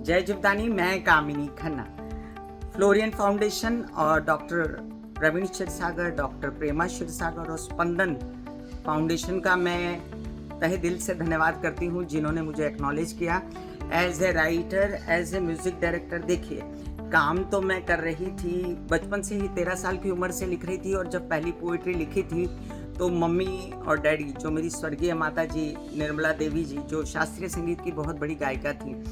जय जीवदानी। मैं कामिनी Khanna, Florian foundation और डॉक्टर प्रवीण क्षीरसागर, डॉक्टर प्रेमा क्षीरसागर और स्पंदन फाउंडेशन का मैं तहे दिल से धन्यवाद करती हूँ, जिन्होंने मुझे एक्नॉलेज किया as a writer, as a music director. देखिए, काम तो मैं कर रही थी, बचपन से ही 13 साल की उम्र से लिख रही थी। और जब पहली पोइट्री लिखी थी तो मम्मी और डैडी, जो मेरी स्वर्गीय माता जी निर्मला देवी जी, जो शास्त्रीय संगीत की बहुत बड़ी गायिका थी,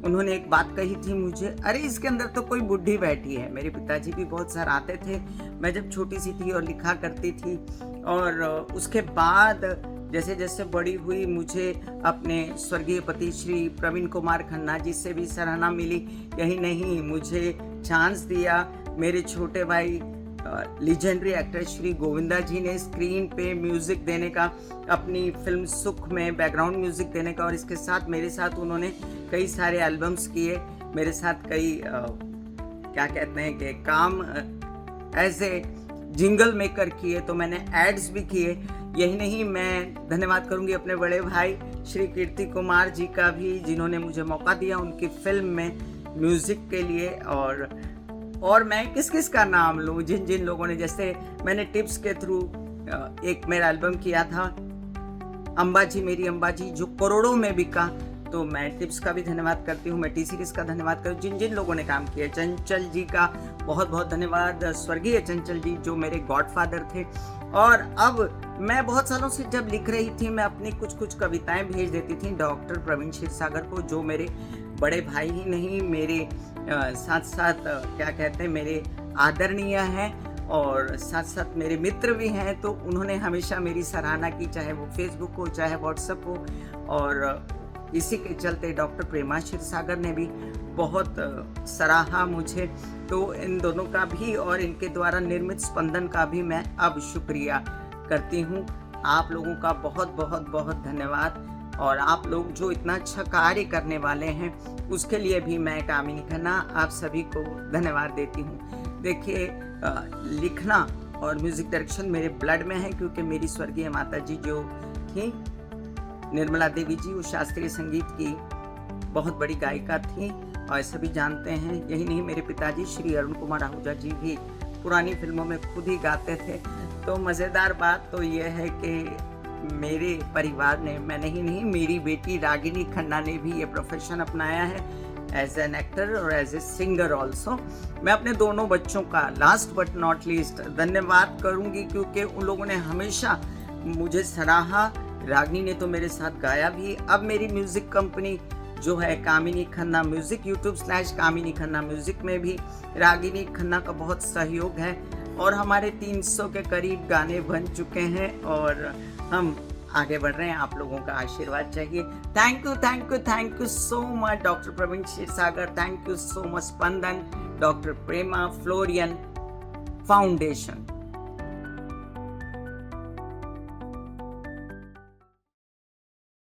उन्होंने एक बात कही थी मुझे, अरे इसके अंदर तो कोई बुढ़ी बैठी है। मेरे पिताजी भी बहुत सराहते थे मैं जब छोटी सी थी और लिखा करती थी। और उसके बाद जैसे जैसे बड़ी हुई, मुझे अपने स्वर्गीय पति श्री प्रवीण कुमार खन्ना जी से भी सराहना मिली। यही नहीं, मुझे चांस दिया मेरे छोटे भाई लीजेंडरी एक्टर श्री गोविंदा जी ने स्क्रीन पे म्यूजिक देने का, अपनी फिल्म सुख में बैकग्राउंड म्यूजिक देने का। और इसके साथ मेरे साथ उन्होंने कई सारे एल्बम्स किए, मेरे साथ कई क्या कहते हैं कि काम एज ए जिंगल मेकर किए, तो मैंने एड्स भी किए। यही नहीं, मैं धन्यवाद करूंगी अपने बड़े भाई श्री कीर्ति कुमार जी का भी, जिन्होंने मुझे मौका दिया उनकी फिल्म में म्यूजिक के लिए। और मैं किस किस का नाम लूं, जिन जिन लोगों ने, जैसे मैंने टिप्स के थ्रू एक मेरा एल्बम किया था अम्बा जी मेरी अम्बा जी, जो करोड़ों में बिका, तो मैं टिप्स का भी धन्यवाद करती हूँ। मैं टी सीरीज का धन्यवाद करूँ, जिन जिन लोगों ने काम किया। चंचल जी का बहुत बहुत धन्यवाद, स्वर्गीय चंचल जी जो मेरे गॉडफादर थे। और अब मैं बहुत सालों से जब लिख रही थी, मैं अपनी कुछ कविताएं भेज देती थी डॉक्टर प्रवीण क्षीरसागर को, जो मेरे बड़े भाई ही नहीं, मेरे साथ साथ क्या कहते हैं, मेरे आदरणीय हैं और साथ साथ मेरे मित्र भी हैं। तो उन्होंने हमेशा मेरी सराहना की, चाहे वो फेसबुक हो चाहे व्हाट्सएप हो। और इसी के चलते डॉक्टर प्रेमा क्षीरसागर ने भी बहुत सराहा मुझे। तो इन दोनों का भी और इनके द्वारा निर्मित स्पंदन का भी मैं अब शुक्रिया करती हूँ। आप लोगों का बहुत बहुत बहुत धन्यवाद। और आप लोग जो इतना अच्छा कार्य करने वाले हैं, उसके लिए भी मैं कामिनी खन्ना आप सभी को धन्यवाद देती हूँ। देखिए, लिखना और म्यूजिक डायरेक्शन मेरे ब्लड में है, क्योंकि मेरी स्वर्गीय माता जी जो थी निर्मला देवी जी, वो शास्त्रीय संगीत की बहुत बड़ी गायिका थी और सभी जानते हैं। यही नहीं, मेरे पिताजी श्री अरुण कुमार आहूजा जी भी पुरानी फिल्मों में खुद ही गाते थे। तो मज़ेदार बात तो यह है कि मेरे परिवार ने, मैंने ही नहीं, मेरी बेटी रागिनी खन्ना ने भी ये प्रोफेशन अपनाया है एज एन एक्टर और एज ए सिंगर ऑल्सो। मैं अपने दोनों बच्चों का लास्ट बट नॉट लीस्ट धन्यवाद करूंगी, क्योंकि उन लोगों ने हमेशा मुझे सराहा। रागिनी ने तो मेरे साथ गाया भी। अब मेरी म्यूजिक कंपनी जो है कामिनी खन्ना म्यूजिक, YouTube/कामिनी खन्ना म्यूजिक में भी रागिनी खन्ना का बहुत सहयोग है। और हमारे 300 के करीब गाने बन चुके हैं और हम आगे बढ़ रहे हैं। आप लोगों का आशीर्वाद चाहिए। Thank you so much doctor Praveen Kshirsagar, thank you so much Spandan, doctor Prema, Florian foundation.